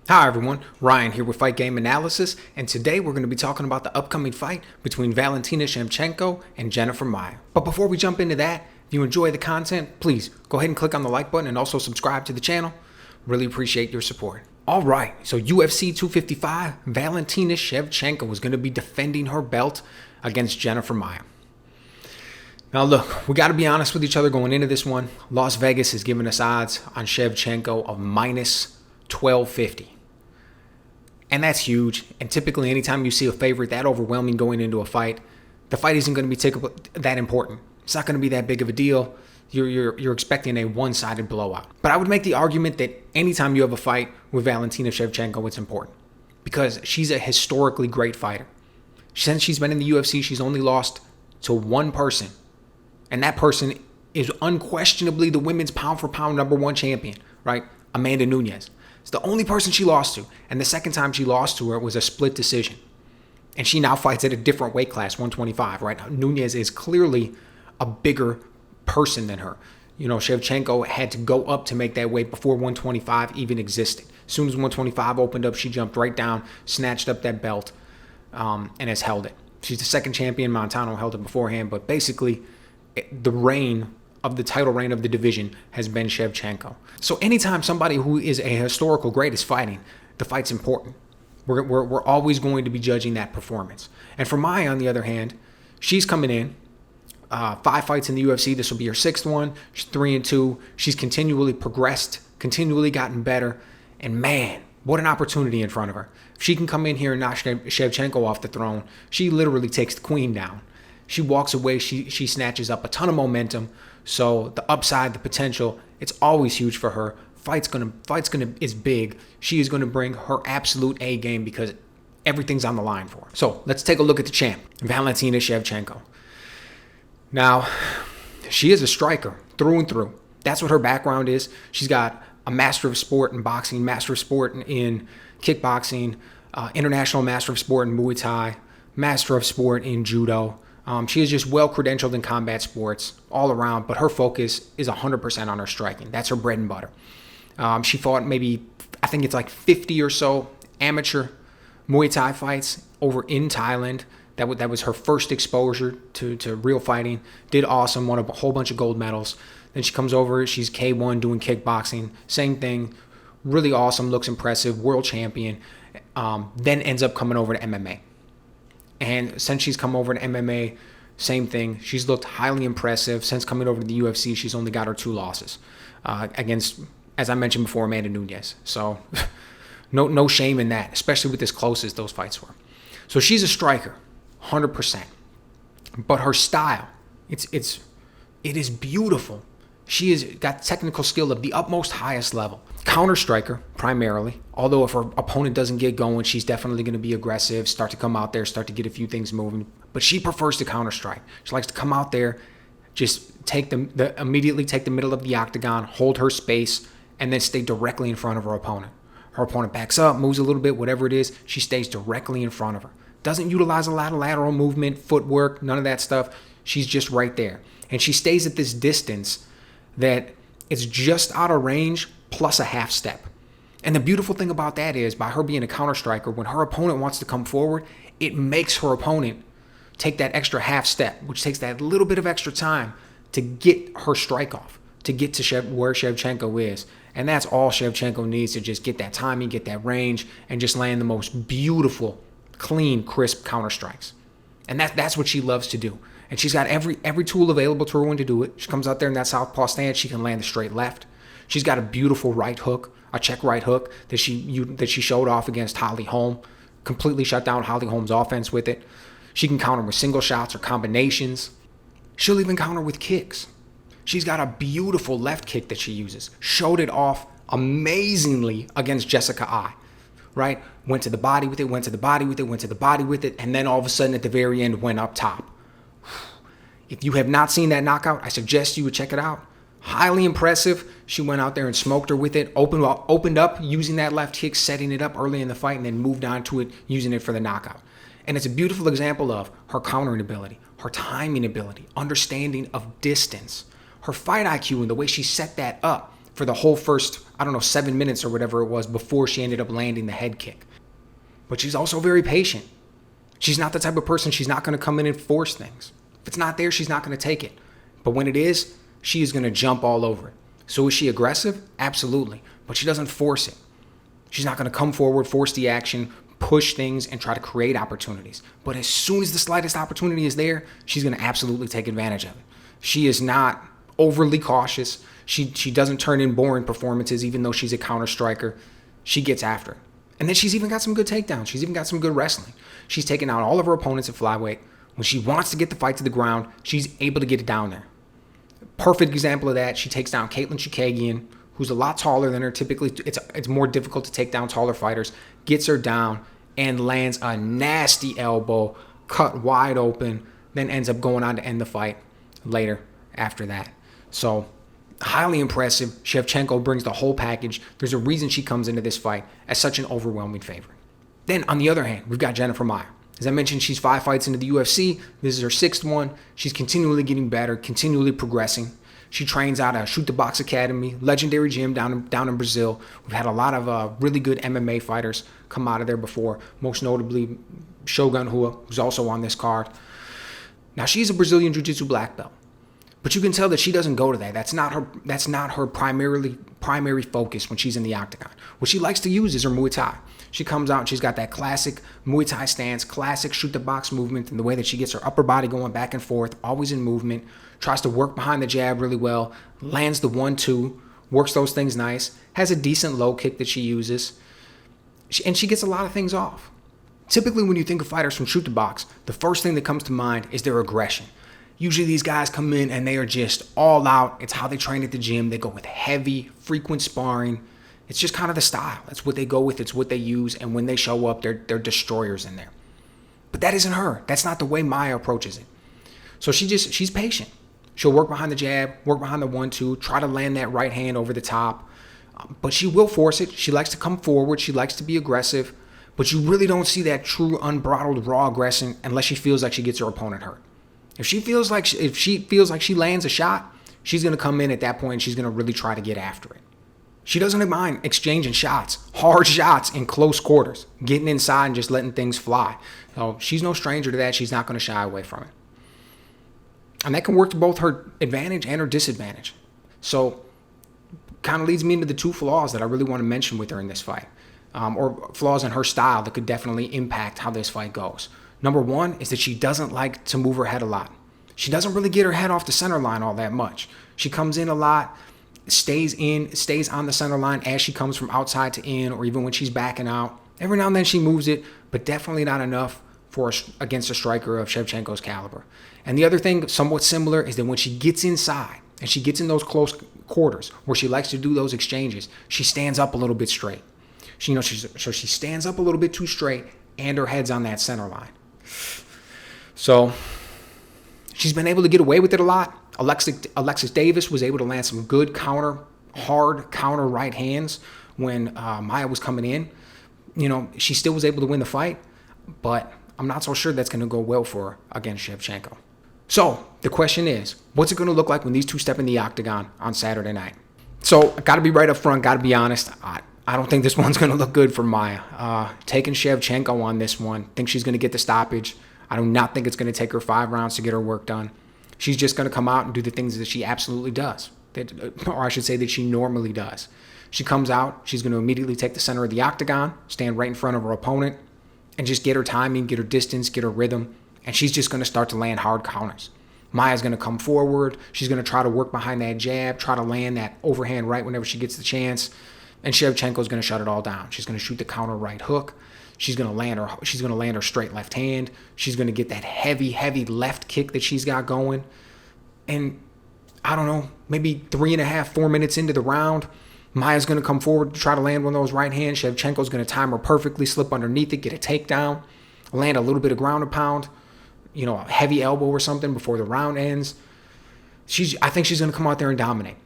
Hi everyone, Ryan here with Fight Game Analysis, and today we're going to be talking about the upcoming fight between Valentina Shevchenko and Jennifer Maia. But before we jump into that, if you enjoy the content, please go ahead and click on the like button and also subscribe to the channel. Really appreciate your support. Alright, so UFC 255, Valentina Shevchenko is going to be defending her belt against Jennifer Maia. Now look, we got to be honest with each other going into this one. Las Vegas has given us odds on Shevchenko of minus 1250. And that's huge. And typically, anytime you see a favorite that overwhelming going into a fight, the fight isn't going to be that important. It's not going to be that big of a deal. You're expecting a one-sided blowout. But I would make the argument that anytime you have a fight with Valentina Shevchenko, it's important because she's a historically great fighter. Since she's been in the UFC, she's only lost to one person, and that person is unquestionably the women's pound-for-pound #1 champion, right? Amanda Nunes. It's the only person she lost to. And the second time she lost to her was a split decision. And she now fights at a different weight class, 125, right? Nunes is clearly a bigger person than her. You know, Shevchenko had to go up to make that weight before 125 even existed. As soon as 125 opened up, she jumped right down, snatched up that belt, and has held it. She's the second champion. Montano held it beforehand. But basically, the title reign of the division has been Shevchenko. So anytime somebody who is a historical great is fighting, the fight's important. We're always going to be judging that performance. And for Maia, on the other hand, she's coming in 5 fights in the UFC. This will be her 6th one. She's 3-2. She's continually progressed, continually gotten better. And man, what an opportunity in front of her. If she can come in here and knock Shevchenko off the throne, she literally takes the queen down. She walks away, she snatches up a ton of momentum. So the upside, the potential, it's always huge for her. Fight's gonna is big. She is gonna bring her absolute A game because everything's on the line for her. So let's take a look at the champ, Valentina Shevchenko. Now, she is a striker through and through. That's what her background is. She's got a Master of Sport in boxing, Master of Sport in kickboxing, International Master of Sport in Muay Thai, Master of Sport in Judo. She is just well-credentialed in combat sports all around, but her focus is 100% on her striking. That's her bread and butter. She fought I think it's like 50 or so amateur Muay Thai fights over in Thailand. That was her first exposure to real fighting. Did awesome, won a whole bunch of gold medals. Then she comes over, she's K1 doing kickboxing. Same thing, really awesome, looks impressive, world champion. Then ends up coming over to MMA. And since she's come over to MMA, same thing. She's looked highly impressive. Since coming over to the UFC, she's only got her 2 losses against, as I mentioned before, Amanda Nunes. So no shame in that, especially with as close as those fights were. So she's a striker, 100%. But her style, it is beautiful. She has got technical skill of the utmost highest level. Counter striker, primarily. Although if her opponent doesn't get going, she's definitely going to be aggressive, start to come out there, start to get a few things moving. But she prefers to counter strike. She likes to come out there, just immediately take the middle of the octagon, hold her space, and then stay directly in front of her opponent. Her opponent backs up, moves a little bit, whatever it is, she stays directly in front of her. Doesn't utilize a lot of lateral movement, footwork, none of that stuff. She's just right there. And she stays at this distance that it's just out of range plus a half step. And the beautiful thing about that is, by her being a counter striker, when her opponent wants to come forward, it makes her opponent take that extra half step, which takes that little bit of extra time to get her strike off, to get to where Shevchenko is. And that's all Shevchenko needs to just get that timing, get that range, and just land the most beautiful, clean, crisp counter strikes. And that's what she loves to do. And she's got every tool available to her when to do it. She comes out there in that southpaw stance. She can land the straight left. She's got a beautiful right hook, a check right hook that she showed off against Holly Holm. Completely shut down Holly Holm's offense with it. She can counter with single shots or combinations. She'll even counter with kicks. She's got a beautiful left kick that she uses. Showed it off amazingly against Jessica Ai. Right? Went to the body with it, went to the body with it, went to the body with it, and then all of a sudden at the very end went up top. If you have not seen that knockout, I suggest you would check it out. Highly impressive. She went out there and smoked her with it, opened up using that left kick, setting it up early in the fight, and then moved on to it, using it for the knockout. And it's a beautiful example of her countering ability, her timing ability, understanding of distance, her fight IQ, and the way she set that up for the whole first, 7 minutes or whatever it was before she ended up landing the head kick. But she's also very patient. She's not the type of person, she's not going to come in and force things. If it's not there, she's not going to take it. But when it is, she is going to jump all over it. So is she aggressive? Absolutely. But she doesn't force it. She's not going to come forward, force the action, push things, and try to create opportunities. But as soon as the slightest opportunity is there, she's going to absolutely take advantage of it. She is not overly cautious. She doesn't turn in boring performances, even though she's a counter striker. She gets after it. And then she's even got some good takedowns. She's even got some good wrestling. She's taken out all of her opponents at flyweight. When she wants to get the fight to the ground, she's able to get it down there. Perfect example of that, she takes down Caitlin Chikagian, who's a lot taller than her. Typically, it's more difficult to take down taller fighters. Gets her down and lands a nasty elbow, cut wide open, then ends up going on to end the fight later after that. So, highly impressive. Shevchenko brings the whole package. There's a reason she comes into this fight as such an overwhelming favorite. Then, on the other hand, we've got Jennifer Maia. As I mentioned, she's 5 fights into the UFC. This is her 6th one. She's continually getting better, continually progressing. She trains out at Shoot the Box Academy, legendary gym down in Brazil. We've had a lot of really good MMA fighters come out of there before, most notably Shogun Rua, who's also on this card. Now, she's a Brazilian Jiu-Jitsu black belt, but you can tell that she doesn't go to that. That's not her primary focus when she's in the octagon. What she likes to use is her Muay Thai. She comes out and she's got that classic Muay Thai stance, classic shoot the box movement, and the way that she gets her upper body going back and forth, always in movement, tries to work behind the jab really well, lands the 1-2, works those things nice, has a decent low kick that she uses, and she gets a lot of things off. Typically, when you think of fighters from shoot the box, the first thing that comes to mind is their aggression. Usually these guys come in and they are just all out. It's how they train at the gym. They go with heavy, frequent sparring. It's just kind of the style. That's what they go with. It's what they use. And when they show up, they're destroyers in there. But that isn't her. That's not the way Maia approaches it. So she's patient. She'll work behind the jab, work behind the 1-2, try to land that right hand over the top. But she will force it. She likes to come forward. She likes to be aggressive. But you really don't see that true unbridled raw aggression unless she feels like she gets her opponent hurt. If she feels like she lands a shot, she's going to come in at that point and she's going to really try to get after it. She doesn't mind exchanging shots, hard shots in close quarters, getting inside and just letting things fly. So she's no stranger to that. She's not going to shy away from it. And that can work to both her advantage and her disadvantage. So kind of leads me into the 2 flaws that I really want to mention with her in this fight, or flaws in her style that could definitely impact how this fight goes. Number 1 is that she doesn't like to move her head a lot. She doesn't really get her head off the center line all that much. She comes in a lot, stays on the center line as she comes from outside to in, or even when she's backing out. Every now and then she moves it, but definitely not enough against a striker of Shevchenko's caliber. And the other thing, somewhat similar, is that when she gets inside and she gets in those close quarters where she likes to do those exchanges, she stands up a little bit straight. She stands up a little bit too straight, and her head's on that center line. So she's been able to get away with it a lot. Alexis Davis was able to land some good hard counter right hands when Maia was coming in. She still was able to win the fight, but I'm not so sure that's going to go well for her against Shevchenko. So the question is, what's it going to look like when these two step in the octagon on Saturday night? So I got to be right up front, got to be honest. I don't think this one's going to look good for Maia. Taking Shevchenko on this one, think she's going to get the stoppage. I do not think it's going to take her 5 rounds to get her work done. She's just going to come out and do the things that she absolutely does, or I should say that she normally does. She comes out, she's going to immediately take the center of the octagon, stand right in front of her opponent, and just get her timing, get her distance, get her rhythm, and she's just going to start to land hard counters. Maia's going to come forward. She's going to try to work behind that jab, try to land that overhand right whenever she gets the chance. And Shevchenko's going to shut it all down. She's going to shoot the counter right hook. She's going to land her straight left hand. She's going to get that heavy left kick that she's got going. And I don't know, maybe 3.5, 4 minutes into the round, Maia's going to come forward to try to land one of those right hands. Shevchenko's going to time her perfectly, slip underneath it, get a takedown, land a little bit of ground and pound, a heavy elbow or something before the round ends. I think she's going to come out there and dominate.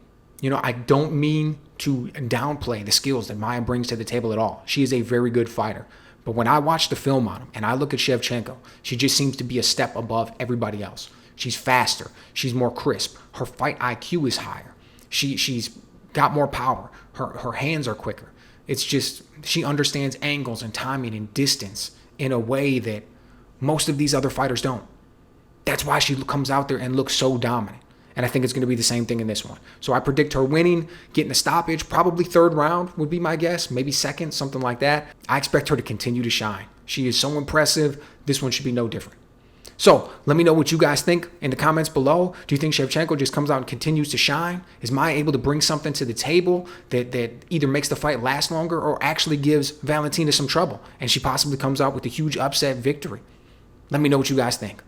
I don't mean to downplay the skills that Maia brings to the table at all. She is a very good fighter. But when I watch the film on him and I look at Shevchenko, she just seems to be a step above everybody else. She's faster. She's more crisp. Her fight IQ is higher. She's got more power. Her hands are quicker. It's just she understands angles and timing and distance in a way that most of these other fighters don't. That's why she comes out there and looks so dominant. And I think it's going to be the same thing in this one. So I predict her winning, getting a stoppage, probably third round would be my guess, maybe second, something like that. I expect her to continue to shine. She is so impressive. This one should be no different. So let me know what you guys think in the comments below. Do you think Shevchenko just comes out and continues to shine? Is Maia able to bring something to the table that either makes the fight last longer or actually gives Valentina some trouble and she possibly comes out with a huge upset victory? Let me know what you guys think.